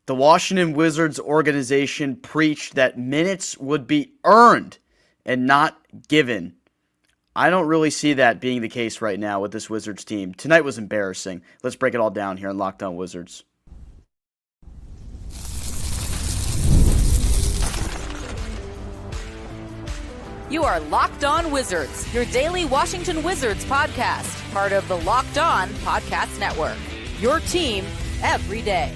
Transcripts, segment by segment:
The Washington Wizards organization preached that minutes would be earned and not given. I don't really see that being the case right now with this Wizards team. Tonight was embarrassing. Let's break it all down here on Locked On Wizards. You are Locked On Wizards, your daily Washington Wizards podcast, part of the Locked On Podcast Network. Your team every day.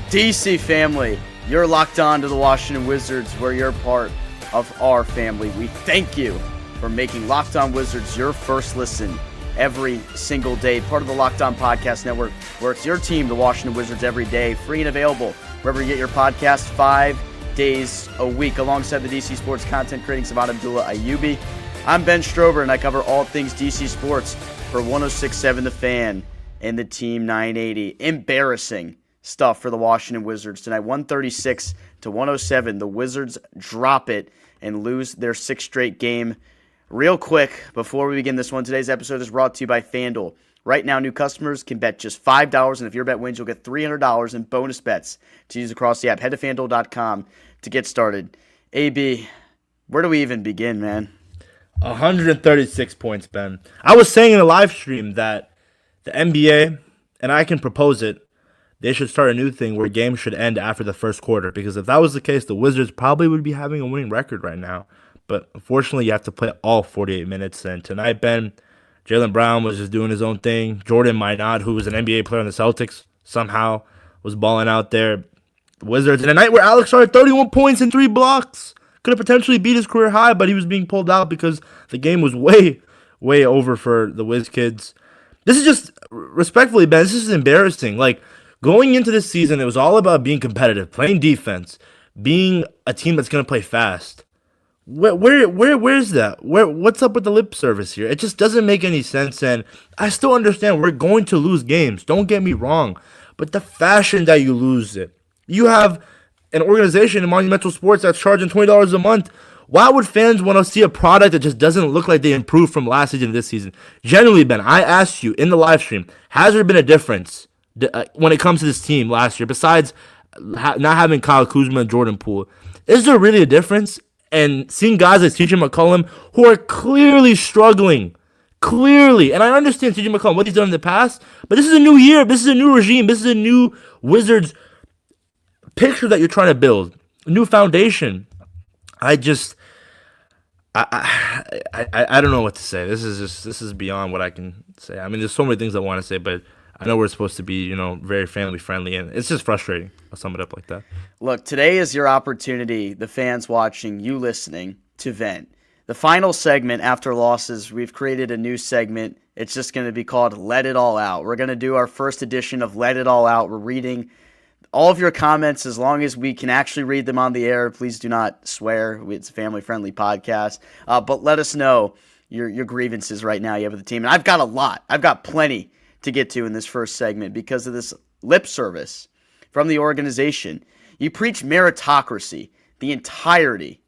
DC family, you're locked on to the Washington Wizards, where you're part of our family. We thank you for making Locked On Wizards your first listen every single day. Part of the Locked On Podcast Network, where it's your team, the Washington Wizards, every day. Free and available wherever you get your podcast 5 days a week. Alongside the DC Sports content creating Savan Abdullah Ayubi, I'm Ben Strober, and I cover all things DC Sports for 106.7 The Fan and the Team 980. Embarrassing stuff for the Washington Wizards tonight. 136-107. The Wizards drop it and lose their sixth straight game. Real quick, before we begin this one, today's episode is brought to you by FanDuel. Right now, new customers can bet just $5, and if your bet wins, you'll get $300 in bonus bets to use across the app. Head to FanDuel.com to get started. AB, where do we even begin, man? 136 points, Ben. I was saying in a live stream that the NBA, and I can propose it, they should start a new thing where games should end after the first quarter, because if that was the case, the Wizards probably would be having a winning record right now. But unfortunately, you have to play all 48 minutes. And tonight, Ben, Jaylen Brown was just doing his own thing. Jordan Minot, who was an NBA player on the Celtics, somehow was balling out there. The Wizards, in a night where Alex started 31 points and 3 blocks, could have potentially beat his career high, but he was being pulled out because the game was way, way over for the Wiz kids. This is just, respectfully, Ben, this is embarrassing. Like, going into this season, it was all about being competitive, playing defense, being a team that's going to play fast. Where's that? What's up with the lip service here? It just doesn't make any sense, and I still understand we're going to lose games. Don't get me wrong, but the fashion that you lose it. You have an organization in Monumental Sports that's charging $20 a month. Why would fans want to see a product that just doesn't look like they improved from last season to this season? Generally, Ben, I asked you in the live stream, has there been a difference when it comes to this team last year, besides not having Kyle Kuzma and Jordan Poole? Is there really a difference? And seeing guys like CJ McCollum who are clearly struggling, and I understand CJ McCollum, what he's done in the past, but this is a new year, this is a new regime, this is a new Wizards picture that you're trying to build, a new foundation. I don't know what to say. This is beyond what I can say. I mean, there's so many things I want to say, but I know we're supposed to be, very family friendly, and it's just frustrating. I'll sum it up like that. Look, today is your opportunity, the fans watching, you listening, to vent. The final segment after losses, we've created a new segment. It's just going to be called Let It All Out. We're going to do our first edition of Let It All Out. We're reading all of your comments as long as we can actually read them on the air. Please do not swear. It's a family-friendly podcast. But let us know your grievances right now you have with the team. And I've got a lot. I've got plenty to get to in this first segment because of this lip service from the organization. You preach meritocracy the entirety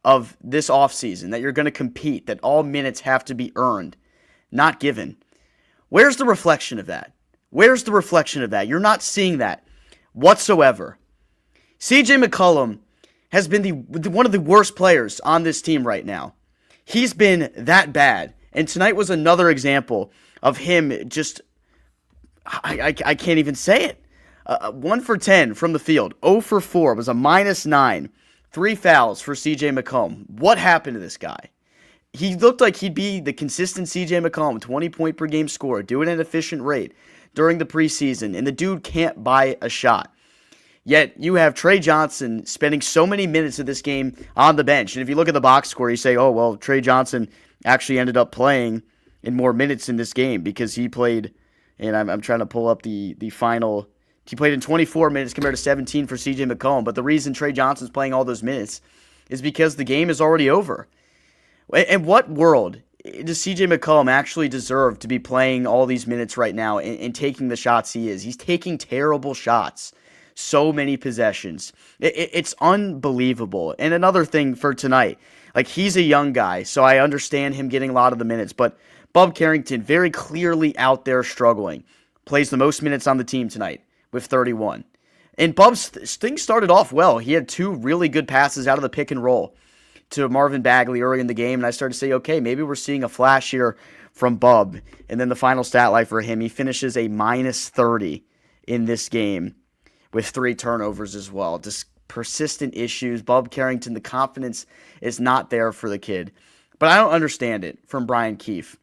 of this offseason, that you're going to compete, that all minutes have to be earned, not given. Where's the reflection of that? Where's the reflection of that? You're not seeing that whatsoever. CJ McCollum has been one of the worst players on this team right now. He's been that bad. And tonight was another example of him just, I can't even say it. 1 for 10 from the field. 0 for 4 was a -9. 3 fouls for CJ McCollum. What happened to this guy? He looked like he'd be the consistent CJ McCollum, 20-point per game scorer, doing an efficient rate during the preseason, and the dude can't buy a shot. Yet you have Trey Johnson spending so many minutes of this game on the bench. And if you look at the box score, you say, oh, well, Trey Johnson actually ended up playing in more minutes in this game because he played, and I'm trying to pull up the final. He played in 24 minutes compared to 17 for CJ McCollum. But the reason Trey Johnson's playing all those minutes is because the game is already over. In what world does CJ McCollum actually deserve to be playing all these minutes right now and taking the shots he is? He's taking terrible shots. So many possessions. It's unbelievable. And another thing for tonight, like, he's a young guy, so I understand him getting a lot of the minutes, but Bub Carrington very clearly out there struggling. plays the most minutes on the team tonight with 31. And Bub's things started off well. He had 2 really good passes out of the pick and roll to Marvin Bagley early in the game, and I started to say, okay, maybe we're seeing a flash here from Bub. And then the final stat line for him, he finishes a minus 30 in this game with 3 turnovers as well. Just persistent issues. Bub Carrington, the confidence is not there for the kid. But I don't understand it from Brian Keefe.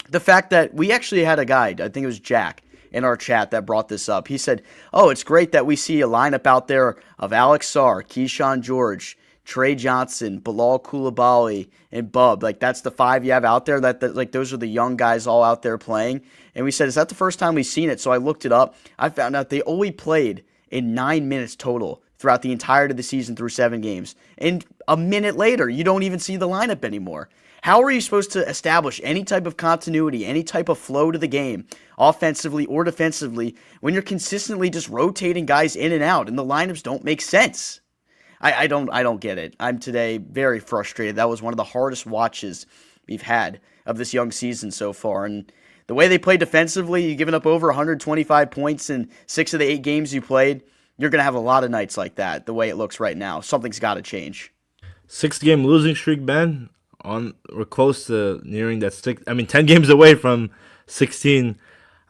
The fact that we actually had a guy, I think it was Jack, in our chat that brought this up. He said, oh, it's great that we see a lineup out there of Alex Sarr, Keyshawn George, Trey Johnson, Bilal Coulibaly, and Bub. Like, that's the 5 you have out there. That like, those are the young guys all out there playing. And we said, is that the first time we've seen it? So I looked it up. I found out they only played in 9 minutes total throughout the entirety of the season through 7 games. And a minute later, you don't even see the lineup anymore. How are you supposed to establish any type of continuity, any type of flow to the game, offensively or defensively, when you're consistently just rotating guys in and out and the lineups don't make sense? I don't get it. I'm today very frustrated. That was one of the hardest watches we've had of this young season so far. And the way they play defensively, you've given up over 125 points in 6 of the 8 games you played. You're going to have a lot of nights like that, the way it looks right now. Something's got to change. 6-game losing streak, Ben. We're close to nearing that 10 games away from 16.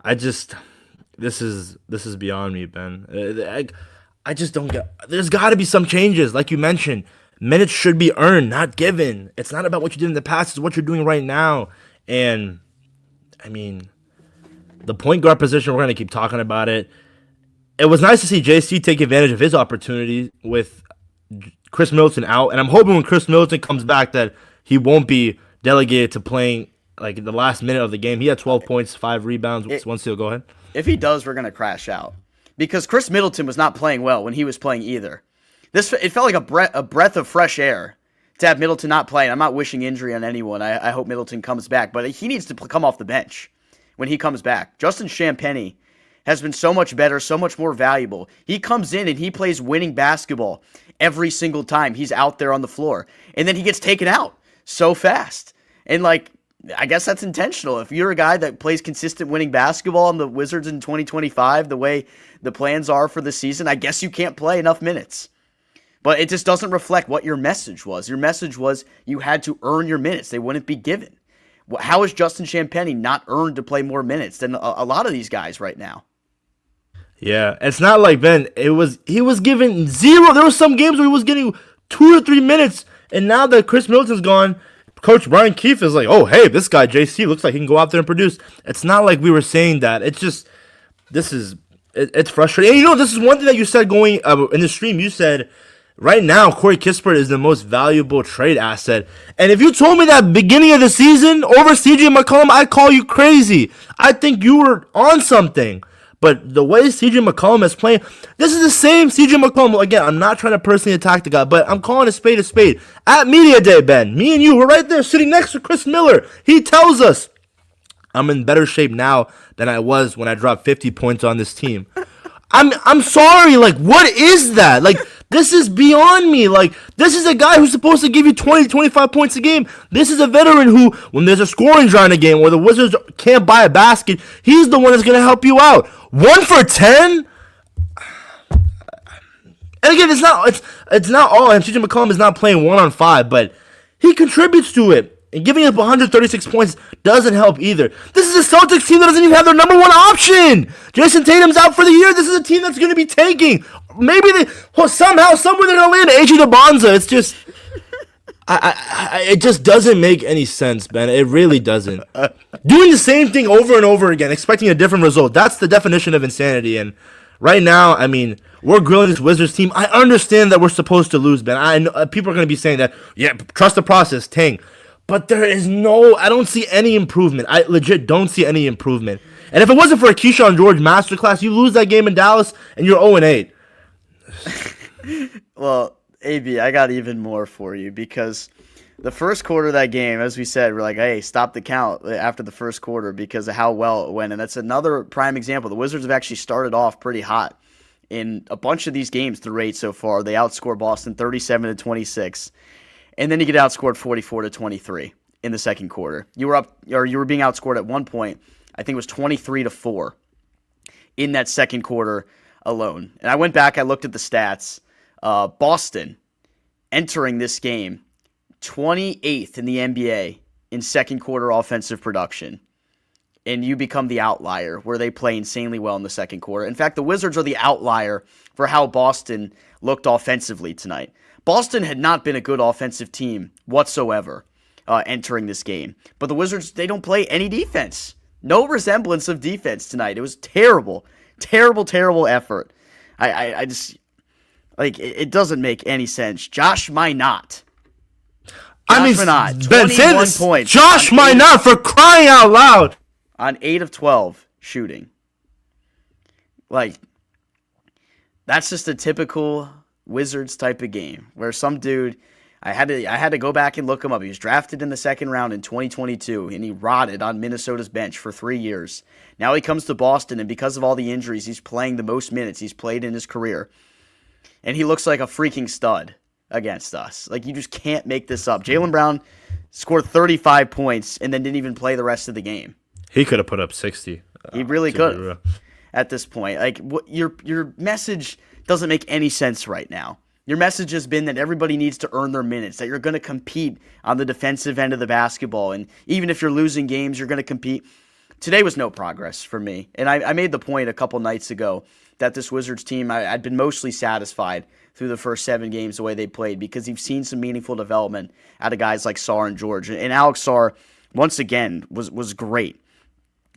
This is beyond me, Ben. I just don't get. There's got to be some changes, like you mentioned. Minutes should be earned, not given. It's not about what you did in the past; it's what you're doing right now. And I mean, the point guard position, we're gonna keep talking about it. It was nice to see JC take advantage of his opportunity with Chris Middleton out, and I'm hoping when Chris Middleton comes back that he won't be delegated to playing like the last minute of the game. He had 12 points, 5 rebounds. One steal. Go ahead. If he does, we're gonna crash out because Chris Middleton was not playing well when he was playing either. It felt like a breath of fresh air to have Middleton not playing. I'm not wishing injury on anyone. I hope Middleton comes back, but he needs to come off the bench when he comes back. Justin Champagnie has been so much better, so much more valuable. He comes in and he plays winning basketball every single time he's out there on the floor, and then he gets taken out so fast. And like, I guess that's intentional. If you're a guy that plays consistent winning basketball on the Wizards in 2025, the way the plans are for the season, I guess you can't play enough minutes. But it just doesn't reflect what your message was. Your message was you had to earn your minutes. They wouldn't be given. How is Justin Champagnie not earned to play more minutes than a lot of these guys right now? Yeah, it's not like Ben. He was given 0. There were some games where he was getting 2 or 3 minutes, and now that Chris Middleton's gone, Coach Brian Keefe is like, oh, hey, this guy JC looks like he can go out there and produce. It's not like we were saying that. It's just it's frustrating. And this is one thing that you said going in the stream. You said, right now, Corey Kispert is the most valuable trade asset. And if you told me that beginning of the season over CJ McCollum, I'd call you crazy. I think you were on something. But the way CJ McCollum is playing, this is the same CJ McCollum. Again, I'm not trying to personally attack the guy, but I'm calling a spade a spade. At Media Day, Ben, me and you were right there sitting next to Chris Miller. He tells us, I'm in better shape now than I was when I dropped 50 points on this team. I'm sorry, like, what is that? Like, this is beyond me. Like, this is a guy who's supposed to give you 20, 25 points a game. This is a veteran who, when there's a scoring draw in a game where the Wizards can't buy a basket, he's the one that's going to help you out. 1 for 10? And again, it's not all him. CJ McCollum is not playing 1-on-5, but he contributes to it. And giving up 136 points doesn't help either. This is a Celtics team that doesn't even have their number 1 option. Jason Tatum's out for the year. This is a team that's going to be tanking. Maybe somewhere they're going to land AJ DeBonza. It's just, it just doesn't make any sense, Ben. It really doesn't. Doing the same thing over and over again, expecting a different result. That's the definition of insanity. And right now, I mean, we're grilling this Wizards team. I understand that we're supposed to lose, Ben. I know people are going to be saying that, yeah, trust the process, tank. But I don't see any improvement. I legit don't see any improvement. And if it wasn't for a Keyshawn George masterclass, you lose that game in Dallas and you're 0-8. Well, AB, I got even more for you because the first quarter of that game, as we said, we're like, hey, stop the count after the first quarter because of how well it went. And that's another prime example. The Wizards have actually started off pretty hot in a bunch of these games through 8 so far. They outscore Boston 37-26. And then you get outscored 44-23 in the second quarter. You were being outscored at one point, I think it was 23-4. in that second quarter alone. And I went back, I looked at the stats. Boston entering this game 28th in the NBA in second quarter offensive production. And you become the outlier where they play insanely well in the second quarter. In fact, the Wizards are the outlier for how Boston looked offensively tonight. Boston had not been a good offensive team whatsoever entering this game. But the Wizards, they don't play any defense. No resemblance of defense tonight. It was terrible. Terrible effort. I just, like, it doesn't make any sense. Josh Minott. Ben, 21 points. Josh Minott, for crying out loud. On 8 of 12 shooting. Like, that's just a typical Wizards type of game where some dude, I had to go back and look him up. He was drafted in the second round in 2022, and he rotted on Minnesota's bench for 3 years. Now he comes to Boston, and because of all the injuries, he's playing the most minutes he's played in his career. And he looks like a freaking stud against us. Like, you just can't make this up. Jaylen Brown scored 35 points and then didn't even play the rest of the game. He could have put up 60. He really could at this point. Like, your message doesn't make any sense right now. Your message has been that everybody needs to earn their minutes, that you're going to compete on the defensive end of the basketball, and even if you're losing games, you're going to compete. Today was no progress for me, and I made the point a couple nights ago that this Wizards team, I'd been mostly satisfied through the first 7 games the way they played because you've seen some meaningful development out of guys like Sarr and George. And Alex Sarr, once again, was great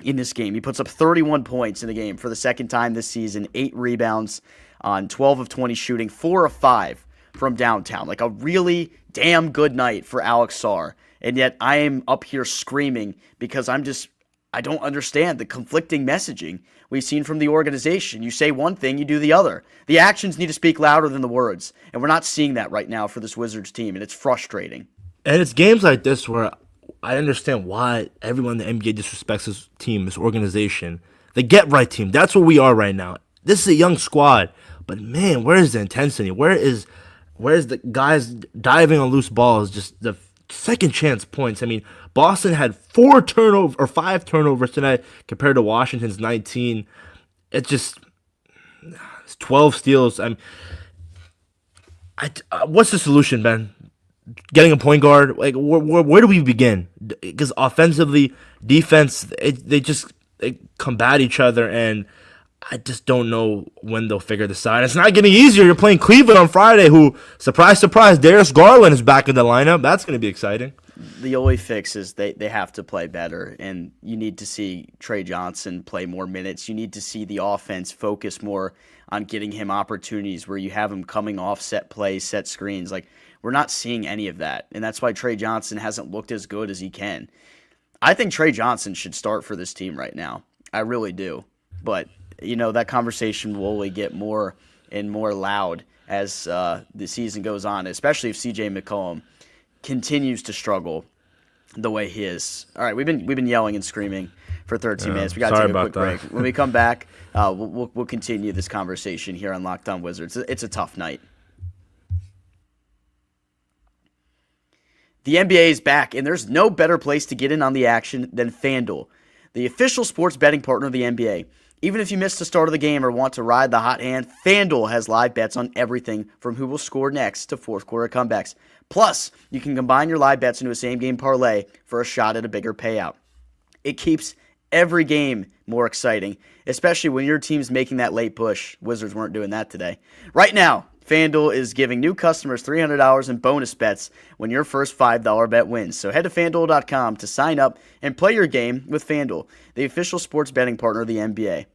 in this game. He puts up 31 points in the game for the second time this season, 8 rebounds on 12 of 20 shooting, 4 of 5 from downtown. Like, a really damn good night for Alex Sarr. And yet I am up here screaming because I don't understand the conflicting messaging we've seen from the organization. You say one thing, you do the other. The actions need to speak louder than the words. And we're not seeing that right now for this Wizards team, and it's frustrating. And it's games like this where I understand why everyone in the NBA disrespects this team, this organization. The get-right team, that's what we are right now. This is a young squad, but man, where is the intensity? Where is the guys diving on loose balls, just the second chance points? I mean, Boston had 5 turnovers tonight compared to Washington's 19. It's 12 steals. What's the solution, Ben? Getting a point guard? Like, where do we begin? Because offensively, defense, they combat each other, and I just don't know when they'll figure this out. It's not getting easier. You're playing Cleveland on Friday, who, surprise, Darius Garland is back in the lineup. That's going to be exciting. The only fix is they have to play better, and you need to see Trey Johnson play more minutes. You need to see the offense focus more on getting him opportunities where you have him coming off set plays, set screens. Like, we're not seeing any of that, and that's why Trey Johnson hasn't looked as good as he can. I think Trey Johnson should start for this team right now. I really do. But, that conversation will only get more and more loud as the season goes on, especially if CJ McCollum continues to struggle the way he is. All right, we've been yelling and screaming for 13 minutes. We got to take a quick break. When we come back, we'll continue this conversation here on Locked On Wizards. It's a tough night. The NBA is back, and there's no better place to get in on the action than FanDuel, the official sports betting partner of the NBA. Even if you missed the start of the game or want to ride the hot hand, FanDuel has live bets on everything from who will score next to fourth quarter comebacks. Plus, you can combine your live bets into a same-game parlay for a shot at a bigger payout. It keeps every game more exciting, especially when your team's making that late push. Wizards weren't doing that today. Right now, FanDuel is giving new customers $300 in bonus bets when your first $5 bet wins. So head to FanDuel.com to sign up and play your game with FanDuel, the official sports betting partner of the NBA.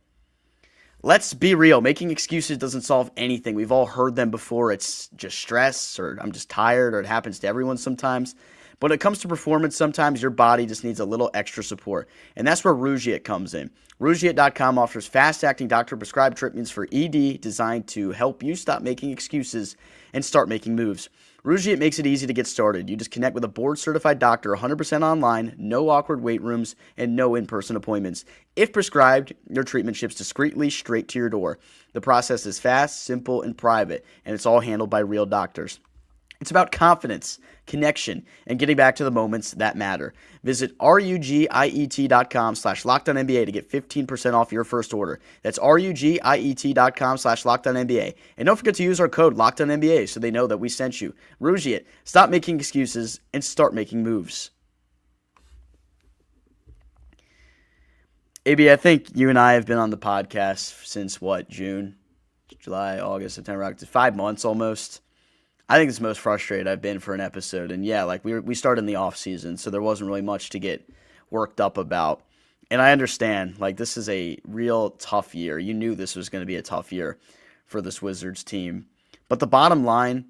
Let's be real. Making excuses doesn't solve anything. We've all heard them before. It's just stress, or I'm just tired, or it happens to everyone sometimes. But when it comes to performance, sometimes your body just needs a little extra support. And that's where Rougiet comes in. Rougiet.com offers fast-acting doctor-prescribed treatments for ED designed to help you stop making excuses and start making moves. Rougiet makes it easy to get started. You just connect with a board-certified doctor 100% online, no awkward wait rooms, and no in-person appointments. If prescribed, your treatment ships discreetly straight to your door. The process is fast, simple, and private, and it's all handled by real doctors. It's about confidence, connection, and getting back to the moments that matter. Visit rugiet.com/LockedOnNBA to get 15% off your first order. That's rugiet.com/LockedOnNBA. And don't forget to use our code LockedOnNBA so they know that we sent you. Rugiet, stop making excuses and start making moves. AB, I think you and I have been on the podcast since June, July, August, September, October, 5 months almost. I think it's the most frustrated I've been for an episode. And yeah, like we started in the off season, so there wasn't really much to get worked up about. And I understand, like, this is a real tough year. You knew this was going to be a tough year for this Wizards team. But the bottom line,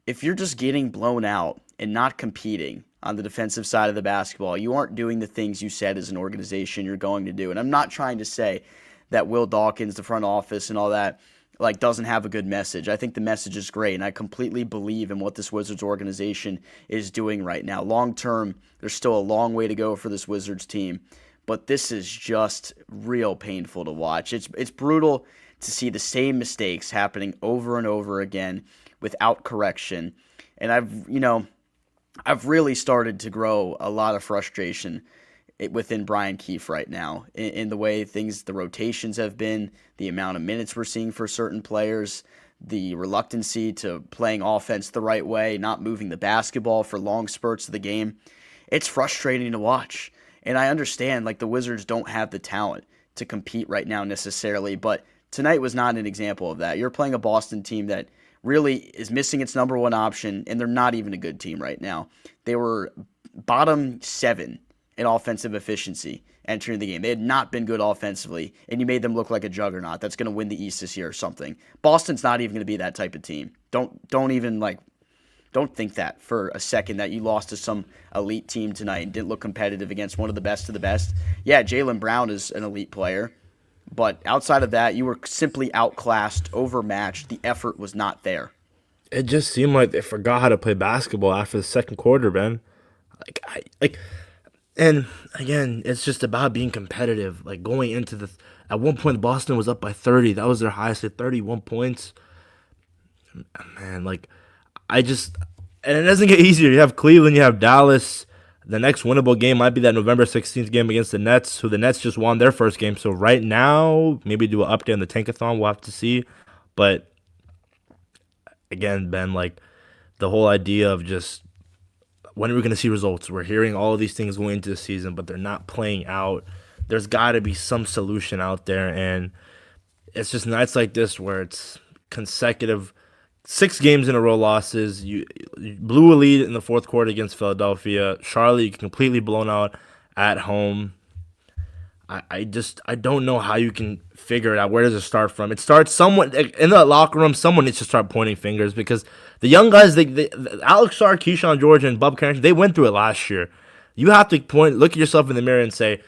if you're just getting blown out and not competing on the defensive side of the basketball, you aren't doing the things you said as an organization you're going to do. And I'm not trying to say that Will Dawkins, the front office and all that, like, doesn't have a good message. I think the message is great, and I completely believe in what this Wizards organization is doing right now. Long term, there's still a long way to go for this Wizards team, but this is just real painful to watch. It's brutal to see the same mistakes happening over and over again without correction. And I've really started to grow a lot of frustration within Brian Keefe right now in the way the rotations have been, the amount of minutes we're seeing for certain players, the reluctancy to playing offense the right way, not moving the basketball for long spurts of the game. It's frustrating to watch. And I understand, like, the Wizards don't have the talent to compete right now necessarily, but tonight was not an example of that. You're playing a Boston team that really is missing its number one option, and they're not even a good team right now. They were bottom 7 in offensive efficiency entering the game. They had not been good offensively, and you made them look like a juggernaut that's going to win the East this year or something. Boston's not even going to be that type of team. Don't think that for a second that you lost to some elite team tonight and didn't look competitive against one of the best of the best. Yeah, Jaylen Brown is an elite player, but outside of that, you were simply outclassed, overmatched. The effort was not there. It just seemed like they forgot how to play basketball after the second quarter, man. And again, it's just about being competitive. Like, going into at one point, Boston was up by 30. That was their highest at 31 points. Man, and it doesn't get easier. You have Cleveland, you have Dallas. The next winnable game might be that November 16th game against the Nets, who the Nets just won their first game. So right now, maybe do an update on the Tankathon. We'll have to see. But again, Ben, the whole idea of just, when are we going to see results? We're hearing all of these things going into the season, but they're not playing out. There's got to be some solution out there, and it's just nights like this where it's consecutive 6 games in a row losses. You blew a lead in the fourth quarter against Philadelphia. Charlotte, you completely blown out at home. I don't know how you can figure it out. Where does it start from? It starts someone in the locker room. Someone needs to start pointing fingers, because the young guys, Alex Sarr, Keyshawn George, and Bub Carrington, they went through it last year. You have to look at yourself in the mirror and say,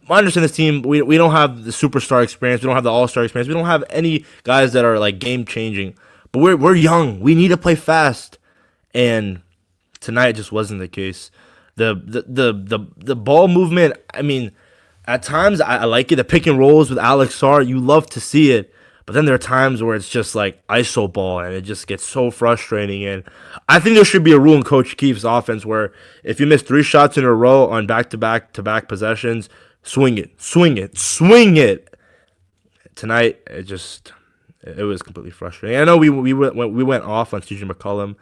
I understand this team. We don't have the superstar experience. We don't have the all-star experience. We don't have any guys that are game-changing. But we're young. We need to play fast. And tonight just wasn't the case. The ball movement, I mean, at times, I like it. The pick and rolls with Alex Sarr, you love to see it. But then there are times where it's just like iso ball, and it just gets so frustrating. And I think there should be a rule in Coach Keefe's offense where if you miss 3 shots in a row on back-to-back possessions, swing it. Tonight, it was completely frustrating. I know we went off on CJ McCollum,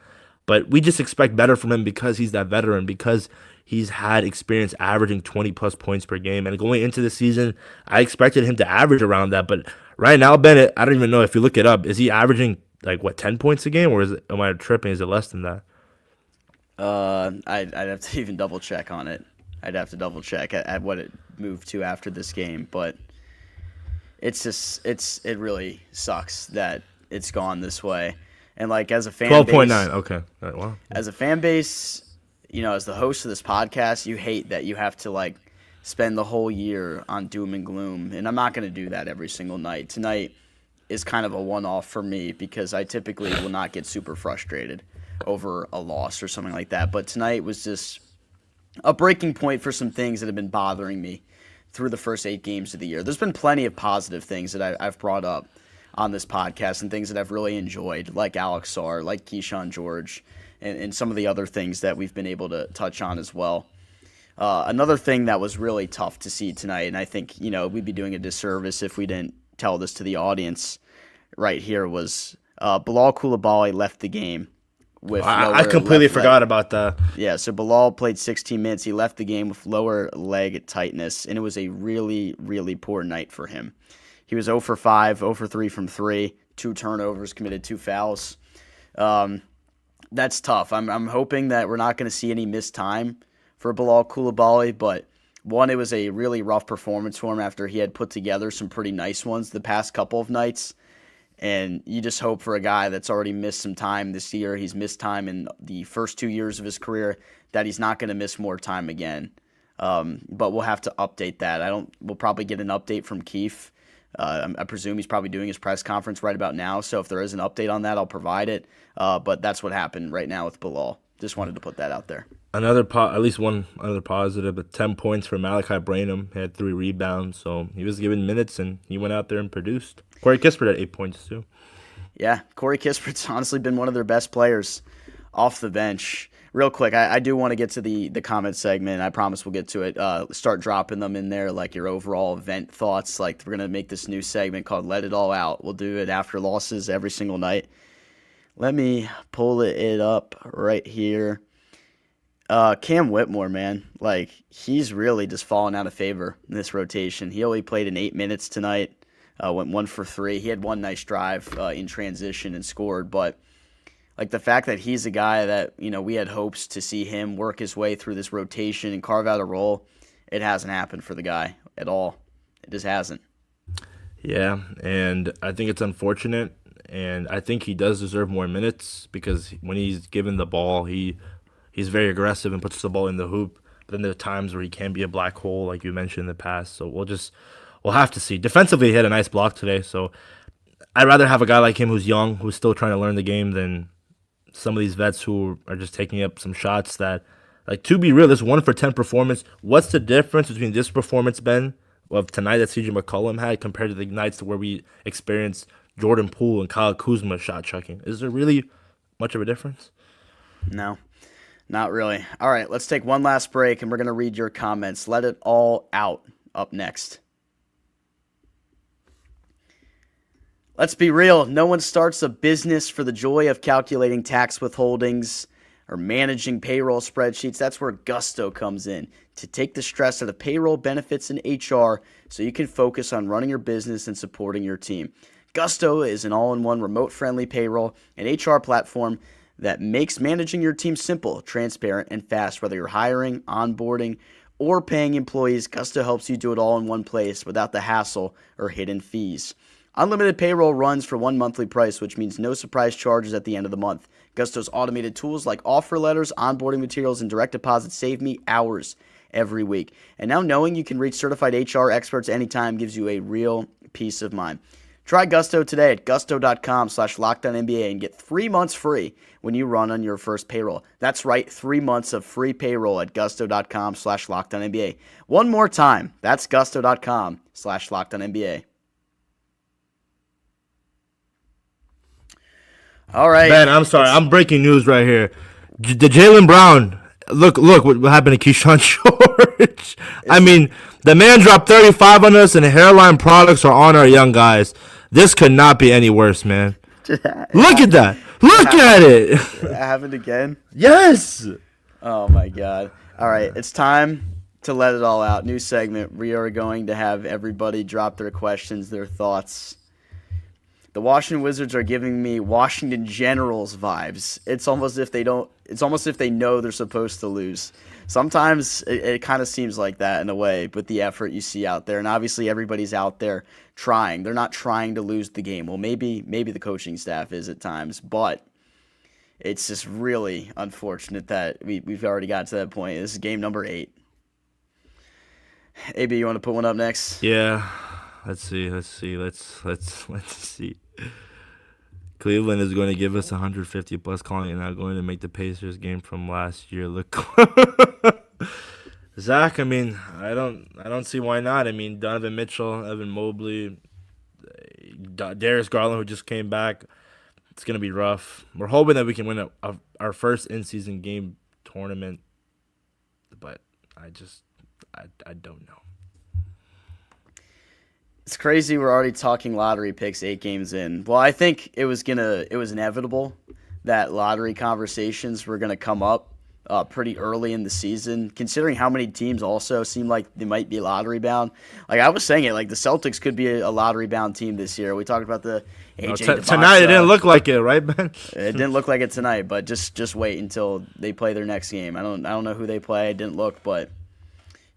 but we just expect better from him because he's that veteran, because he's had experience averaging 20-plus points per game. And going into the season, I expected him to average around that. But right now, Bennett, I don't even know if you look it up. Is he averaging, 10 points a game? Or am I tripping? Is it less than that? I'd have to even double-check on it. I'd have to double-check at what it moved to after this game. But it really sucks that it's gone this way. And, as a fan 12.9, okay. All right, wow. As a fan base, as the host of this podcast, you hate that you have to, spend the whole year on doom and gloom. And I'm not going to do that every single night. Tonight is kind of a one-off for me because I typically will not get super frustrated over a loss or something like that. But tonight was just a breaking point for some things that have been bothering me through the first 8 games of the year. There's been plenty of positive things that I've brought up on this podcast and things that I've really enjoyed, like Alex Sarr, like Keyshawn George, and some of the other things that we've been able to touch on as well. Another thing that was really tough to see tonight, and I think, we'd be doing a disservice if we didn't tell this to the audience right here, was Bilal Coulibaly left the game with I completely forgot about that. Yeah, so Bilal played 16 minutes. He left the game with lower leg tightness, and it was a really, really poor night for him. He was 0 for 5, 0 for 3 from 3, 2 turnovers, committed 2 fouls. That's tough. I'm hoping that we're not going to see any missed time for Bilal Coulibaly, but one, it was a really rough performance for him after he had put together some pretty nice ones the past couple of nights. And you just hope for a guy that's already missed some time this year. He's missed time in the first 2 years of his career, that he's not going to miss more time again. But we'll have to update that. We'll probably get an update from Keefe. I presume he's probably doing his press conference right about now. So if there is an update on that, I'll provide it. But that's what happened right now with Bilal. Just wanted to put that out there. At least one other positive, but 10 points for Malachi Branham. He had 3 rebounds, so he was given minutes, and he went out there and produced. Corey Kispert had 8 points, too. Yeah, Corey Kispert's honestly been one of their best players off the bench. Real quick, I do want to get to the comment segment. I promise we'll get to it. Start dropping them in there, like your overall event thoughts. Like, we're going to make this new segment called Let It All Out. We'll do it after losses every single night. Let me pull it up right here. Cam Whitmore, man, like, he's really just fallen out of favor in this rotation. He only played in 8 minutes tonight, went 1 for 3. He had one nice drive in transition and scored, but like the fact that he's a guy that, we had hopes to see him work his way through this rotation and carve out a role, it hasn't happened for the guy at all. It just hasn't. Yeah, and I think it's unfortunate, and I think he does deserve more minutes because when he's given the ball, he's very aggressive and puts the ball in the hoop. But then there are times where he can be a black hole, like you mentioned in the past. So we'll have to see. Defensively, he had a nice block today. So I'd rather have a guy like him who's young, who's still trying to learn the game, than some of these vets who are just taking up some shots that, like, to be real, this 1 for 10 performance, what's the difference between this performance, Ben, of tonight that CJ McCollum had compared to the nights where we experienced Jordan Poole and Kyle Kuzma shot chucking? Is there really much of a difference? No. Not really. All right, let's take one last break, and we're going to read your comments. Let it all out up next. Let's be real. No one starts a business for the joy of calculating tax withholdings or managing payroll spreadsheets. That's where Gusto comes in, to take the stress out of payroll, benefits, and HR so you can focus on running your business and supporting your team. Gusto is an all-in-one remote-friendly payroll and HR platform that makes managing your team simple, transparent, and fast. Whether you're hiring, onboarding, or paying employees, Gusto helps you do it all in one place without the hassle or hidden fees. Unlimited payroll runs for one monthly price, which means no surprise charges at the end of the month. Gusto's automated tools like offer letters, onboarding materials, and direct deposit save me hours every week. And now knowing you can reach certified HR experts anytime gives you a real peace of mind. Try Gusto today at gusto.com/LockedOnNBA and get 3 months free when you run on your first payroll. That's right, 3 months of free payroll at gusto.com/LockedOnNBA. One more time, that's gusto.com/LockedOnNBA. All right. Ben, I'm sorry. I'm breaking news right here. The Jaylen Brown, look what happened to Keyshawn George. I mean, the man dropped 35 on us, and hairline products are on our young guys. This could not be any worse, man. Look at that. Look at it. It happened again? Yes. Oh, my God. All right, it's time to let it all out. New segment. We are going to have everybody drop their questions, their thoughts. The Washington Wizards are giving me Washington Generals vibes. It's almost if they know they're supposed to lose. Sometimes it kind of seems like that in a way with the effort you see out there. And obviously everybody's out there trying. They're not trying to lose the game. Well, maybe the coaching staff is at times, but it's just really unfortunate that we've already got to that point. This is game number 8. AB, you want to put one up next? Yeah. Let's see. Cleveland is going to give us 150 plus, calling it not going to make the Pacers game from last year look. Zach, I mean, I don't see why not. I mean, Donovan Mitchell, Evan Mobley, Darius Garland, who just came back. It's going to be rough. We're hoping that we can win our first in-season game tournament, but I don't know. It's crazy we're already talking lottery picks 8 games in. Well, I think it was inevitable that lottery conversations were going to come up pretty early in the season, considering how many teams also seem like they might be lottery bound. Like I was saying it, like the Celtics could be a lottery bound team this year. We talked about the AJ tonight. It didn't look like it, right, Ben? It didn't look like it tonight, but just wait until they play their next game. I don't know who they play. I didn't look, but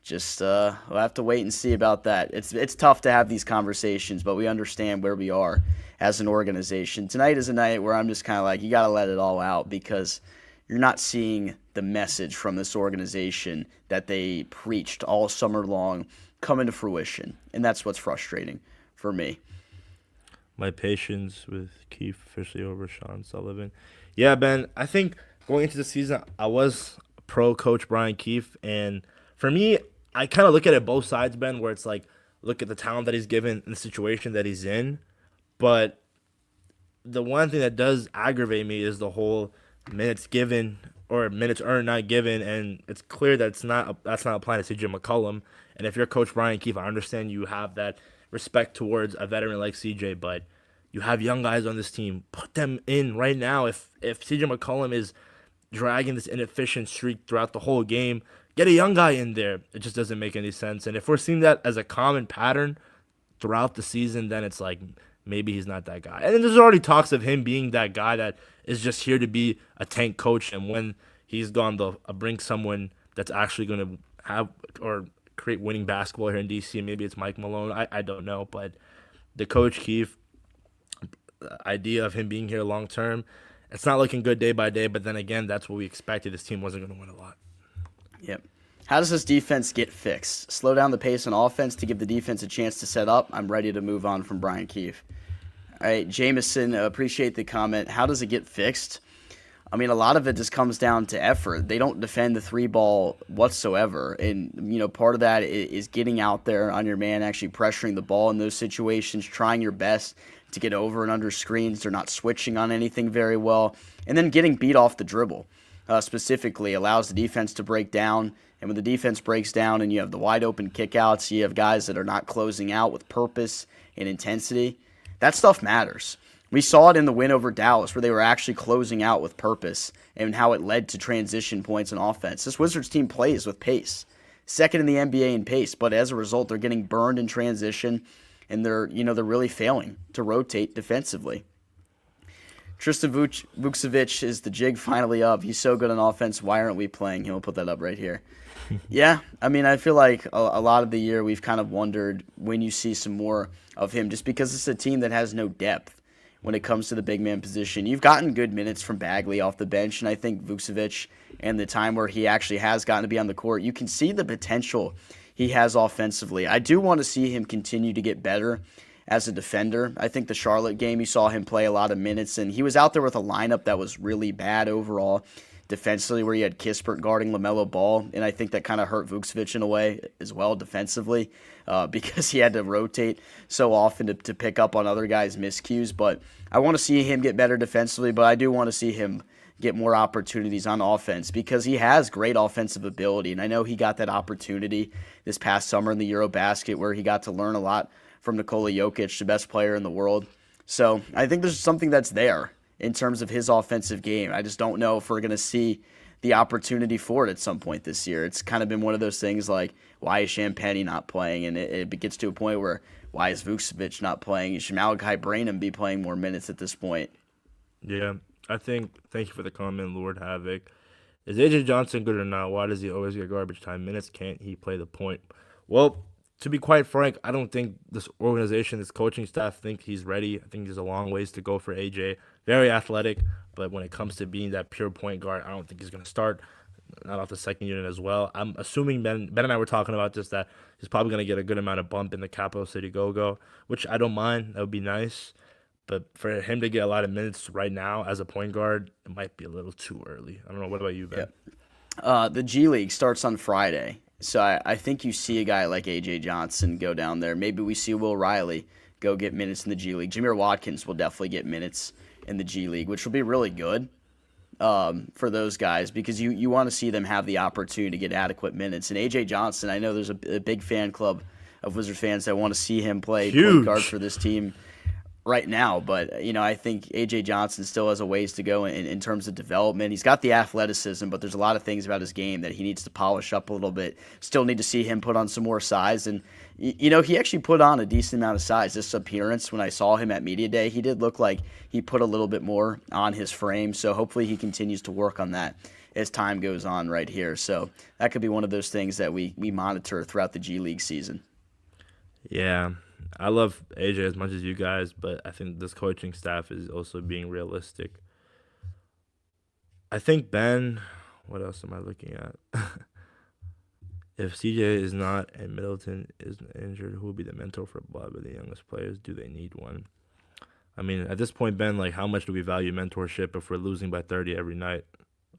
just we'll have to wait and see about that. It's tough to have these conversations, but we understand where we are as an organization. Tonight is a night where I'm just kind of like, you got to let it all out, because you're not seeing the message from this organization that they preached all summer long come into fruition, and that's what's frustrating for me. My patience with Keefe officially over Sean Sullivan. Yeah, Ben, I think going into the season, I was pro Coach Brian Keefe, and for me, I kind of look at it both sides, Ben, where it's like, look at the talent that he's given and the situation that he's in, but the one thing that does aggravate me is the whole minutes given or minutes earned not given, and it's clear that that's not applying to CJ McCollum. And if you're Coach Brian Keefe, I understand you have that respect towards a veteran like CJ, but you have young guys on this team. Put them in right now. If CJ McCollum is dragging this inefficient streak throughout the whole game, get a young guy in there. It just doesn't make any sense. And if we're seeing that as a common pattern throughout the season, then it's like maybe he's not that guy. And then there's already talks of him being that guy that is just here to be a tank coach, and when he's gone, they'll bring someone that's actually going to have or create winning basketball here in DC. Maybe it's Mike Malone. I don't know. But the Coach Keefe idea of him being here long term, it's not looking good day by day, but then again, that's what we expected. This team wasn't going to win a lot. Yep. How does this defense get fixed? Slow down the pace on offense to give the defense a chance to set up. I'm ready to move on from Brian Keefe. All right, Jameson, appreciate the comment. How does it get fixed? I mean, a lot of it just comes down to effort. They don't defend the 3-ball whatsoever. And, part of that is getting out there on your man, actually pressuring the ball in those situations, trying your best to get over and under screens. They're not switching on anything very well. And then getting beat off the dribble specifically allows the defense to break down. And when the defense breaks down and you have the wide open kickouts, you have guys that are not closing out with purpose and intensity. That stuff matters. We saw it in the win over Dallas, where they were actually closing out with purpose and how it led to transition points in offense. This Wizards team plays with pace. Second in the NBA in pace, but as a result, they're getting burned in transition, and they're really failing to rotate defensively. Tristan Vukcevic is the jig finally up. He's so good on offense. Why aren't we playing him? We'll put that up right here. Yeah, I mean, I feel like a lot of the year we've kind of wondered when you see some more of him, just because it's a team that has no depth when it comes to the big man position. You've gotten good minutes from Bagley off the bench, and I think Vukcevic and the time where he actually has gotten to be on the court, you can see the potential he has offensively. I do want to see him continue to get better as a defender. I think the Charlotte game, you saw him play a lot of minutes, and he was out there with a lineup that was really bad overall defensively, where you had Kispert guarding LaMelo Ball, and I think that kind of hurt Vukcevic in a way as well defensively because he had to rotate so often to pick up on other guys' miscues. But I want to see him get better defensively, but I do want to see him get more opportunities on offense because he has great offensive ability, and I know he got that opportunity this past summer in the Eurobasket where he got to learn a lot from Nikola Jokic, the best player in the world. So I think there's something that's there in terms of his offensive game. I just don't know if we're going to see the opportunity for it at some point this year. It's kind of been one of those things like, why is Champagny not playing? And it gets to a point where, why is Vukcevic not playing? Should Malachi Branham be playing more minutes at this point? Yeah, thank you for the comment, Lord Havoc. Is AJ Johnson good or not? Why does he always get garbage time minutes? Can't he play the point? Well, to be quite frank, I don't think this organization, this coaching staff, think he's ready. I think there's a long ways to go for AJ. Very athletic, but when it comes to being that pure point guard, I don't think he's going to start. Not off the second unit as well. I'm assuming Ben and I were talking about this, that he's probably going to get a good amount of bump in the Capital City Go-Go, which I don't mind. That would be nice. But for him to get a lot of minutes right now as a point guard, it might be a little too early. I don't know. What about you, Ben? Yeah. The G League starts on Friday. So I think you see a guy like A.J. Johnson go down there. Maybe we see Will Riley go get minutes in the G League. Jameer Watkins will definitely get minutes in the G League, which will be really good for those guys because you want to see them have the opportunity to get adequate minutes. And A.J. Johnson, I know there's a big fan club of Wizards fans that want to see him play point guard for this team right now. But, I think A.J. Johnson still has a ways to go in terms of development. He's got the athleticism, but there's a lot of things about his game that he needs to polish up a little bit. Still need to see him put on some more size. And, he actually put on a decent amount of size. This appearance, when I saw him at Media Day, he did look like he put a little bit more on his frame. So hopefully he continues to work on that as time goes on right here. So that could be one of those things that we monitor throughout the G League season. Yeah, I love AJ as much as you guys, but I think this coaching staff is also being realistic. I think Ben, what else am I looking at? If CJ is not and Middleton is injured, who will be the mentor for a lot of the youngest players? Do they need one? I mean, at this point, Ben, how much do we value mentorship if we're losing by 30 every night,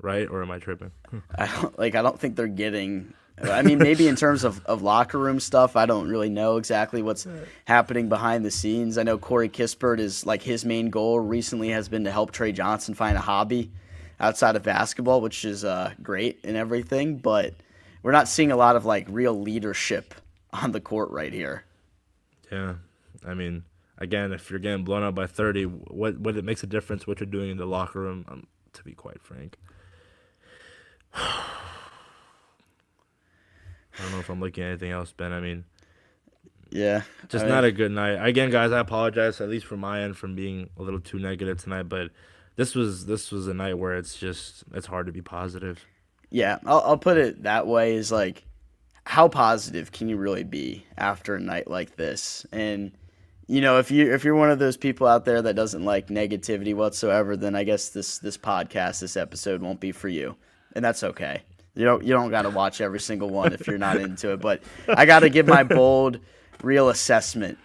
right? Or am I tripping? I don't think they're getting. I mean, maybe in terms of locker room stuff, I don't really know exactly what's happening behind the scenes. I know Corey Kispert is his main goal recently has been to help Trey Johnson find a hobby outside of basketball, which is great and everything, but we're not seeing a lot of real leadership on the court right here. Yeah, I mean, again, if you're getting blown out by 30, what it makes a difference what you're doing in the locker room? To be quite frank, I don't know if I'm looking at anything else, Ben. I mean, yeah, just not a good night. Again, guys, I apologize at least from my end from being a little too negative tonight, but this was a night where it's hard to be positive. Yeah, I'll put it that way is how positive can you really be after a night like this? And if you're one of those people out there that doesn't like negativity whatsoever, then I guess this podcast, this episode won't be for you. And that's okay. You don't got to watch every single one if you're not into it, but I got to give my bold real assessment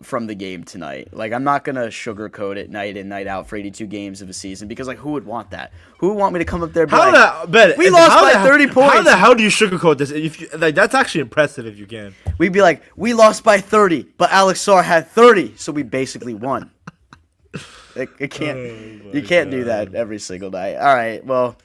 from the game tonight. I'm not going to sugarcoat it night in, night out for 82 games of a season because, who would want that? Who would want me to come up there and be we lost by 30 points? How the hell do you sugarcoat this? If you, that's actually impressive if you can. We'd be we lost by 30, but Alex Sarr had 30, so we basically won. You can't do that every single night. All right, well,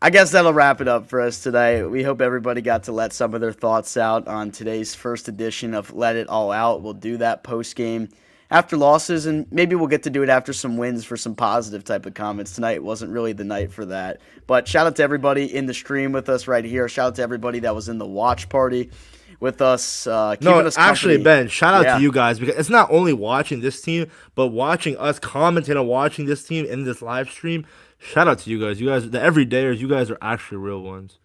I guess that'll wrap it up for us today. We hope everybody got to let some of their thoughts out on today's first edition of Let It All Out. We'll do that post-game after losses, and maybe we'll get to do it after some wins for some positive type of comments. Tonight wasn't really the night for that. But shout out to everybody in the stream with us right here. Shout out to everybody that was in the watch party with us. Keeping us actually, company. Ben, shout out to you guys because it's not only watching this team, but watching us commenting on watching this team in this live stream. Shout out to you guys. You guys, the everydayers, you guys are actually real ones.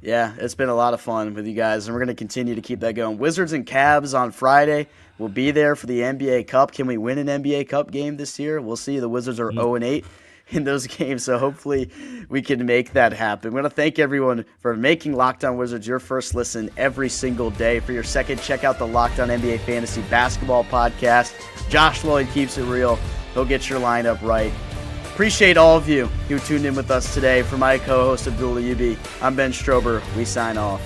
Yeah, it's been a lot of fun with you guys, and we're going to continue to keep that going. Wizards and Cavs on Friday. We'll be there for the NBA Cup. Can we win an NBA Cup game this year? We'll see. The Wizards are 0-8 in those games, so hopefully we can make that happen. We want to thank everyone for making Locked On Wizards your first listen every single day. For your second, check out the Locked On NBA Fantasy Basketball Podcast. Josh Lloyd keeps it real. He'll get your lineup right. Appreciate all of you who tuned in with us today. For my co-host Abdul Ayubi, I'm Ben Strober. We sign off.